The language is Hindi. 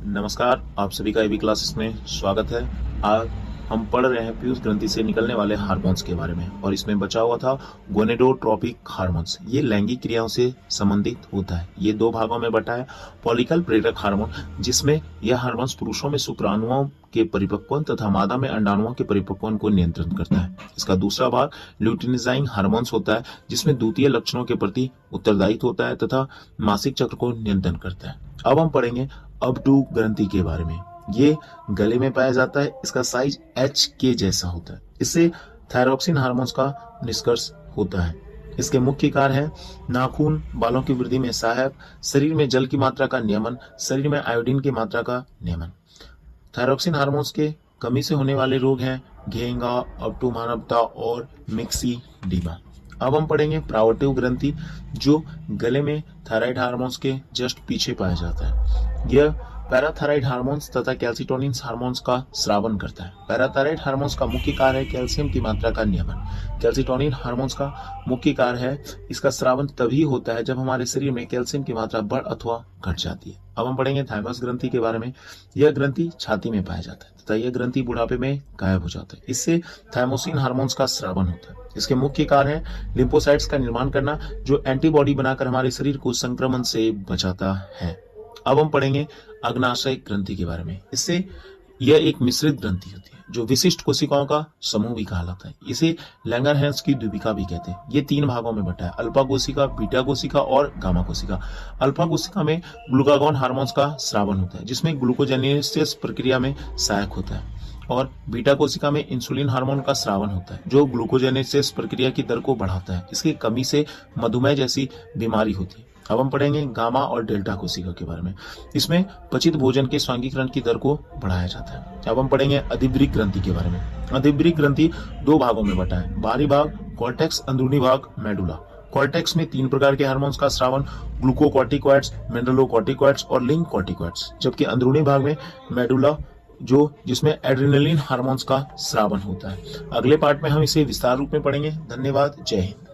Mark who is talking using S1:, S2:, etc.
S1: नमस्कार, आप सभी का एबी क्लासेस में स्वागत है। आज हम पढ़ रहे हैं पीयूष ग्रंथि से निकलने वाले हार्मोन्स के बारे में और इसमें बचा हुआ था गोनेडोट्रोपिक हार्मोन्स। ये लैंगिक क्रियाओं से संबंधित होता है। ये दो भागों में बटा है। फॉलिकल प्रेरक हार्मोन, जिसमें यह हार्मोन्स पुरुषों में शुक्राणुओं के परिपक्वन तथा मादा में अंडाणुओं के परिपक्वन को नियंत्रित करता है। इसका दूसरा भाग ल्यूटिनिजाइंग हार्मोन्स होता है, जिसमें द्वितीय लक्षणों के प्रति उत्तरदायित्व होता है तथा मासिक चक्र को नियंत्रण करता है। अब हम पढ़ेंगे अबडू ग्रंथि के बारे में। ये गले में पाया जाता है। इसका साइज एच के जैसा होता है। इससे थायरॉक्सिन हार्मोन्स का निष्कर्ष होता है। इसके मुख्य कार्य है नाखून, बालों की वृद्धि में सहायक, शरीर में जल की मात्रा का नियमन, शरीर में आयोडीन की मात्रा का नियमन। थायरॉक्सिन हार्मोन्स के कमी से होने वाले रोग हैं घेंगा, अबटू मानवता और मिक्सीडीमा। अब हम पढ़ेंगे प्रावर्टिव ग्रंथि, जो गले में थायराइड हार्मोन्स के जस्ट पीछे पाया जाता है। यह पैराथायराइड हार्मोन्स तथा कैल्सिटोनिन हार्मोन्स का स्रावन करता है। पैराथायराइड हार्मोन्स का मुख्य कार्य है कैल्शियम की मात्रा का नियमन। कैल्सिटोनिन हार्मोन्स का मुख्य कार्य है इसका स्रावन तभी होता है जब हमारे शरीर में कैल्शियम की मात्रा बढ़ अथवा घट जाती है। अब हम पढ़ेंगे थाइमस ग्रंथि के बारे में। यह ग्रंथि छाती में पाया जाता है तथा यह ग्रंथि बुढ़ापे में गायब हो जाता है। इससे थाइमोसिन हार्मोन्स का स्रावन होता है। इसके मुख्य कार्य है लिम्फोसाइट्स का निर्माण करना, जो एंटीबॉडी बनाकर हमारे शरीर को संक्रमण से बचाता है। अब हम पढ़ेंगे अग्नाशय ग्रंथि के बारे में। इससे यह एक मिश्रित ग्रंथि होती है, जो विशिष्ट कोशिकाओं का समूह भी कहलाता है। इसे लैंगरहैंस की द्वीपिका भी कहते हैं। ये तीन भागों में बटा है, अल्फा कोशिका, बीटा कोशिका और गामा कोशिका। अल्फा कोशिका में ग्लूकागॉन हार्मोन्स का स्रावन होता है, जिसमें ग्लूकोजेनेसिस प्रक्रिया में सहायक होता है, और बीटा कोशिका में इंसुलिन हार्मोन का स्रावन होता है, जो ग्लूकोजेनेसिस प्रक्रिया की दर को बढ़ाता है। इसकी कमी से मधुमेह जैसी बीमारी होती है। अब हम पढ़ेंगे गामा और डेल्टा कोशिका के बारे में। इसमें पचित भोजन के स्वांगीकरण की दर को बढ़ाया जाता है। अब हम पढ़ेंगे अधिवृक्क ग्रंथि के बारे में। अधिवृक्क ग्रंथि दो भागों में बटा है। बाहरी भाग कॉर्टेक्स, अंदरूनी भाग मेडुला। कॉर्टेक्स में तीन प्रकार के हार्मोन्स का स्रावन, ग्लूकोकॉर्टिकॉइड्स, मिनरलोकॉर्टिकॉइड्स और लिंक कॉर्टिकॉइड्स, जबकि अंदरूनी भाग में मेडुला, जिसमें एड्रेनलिन हार्मोन्स का स्रावन होता है। अगले पार्ट में हम इसे विस्तार रूप में पढ़ेंगे। धन्यवाद। जय हिंद।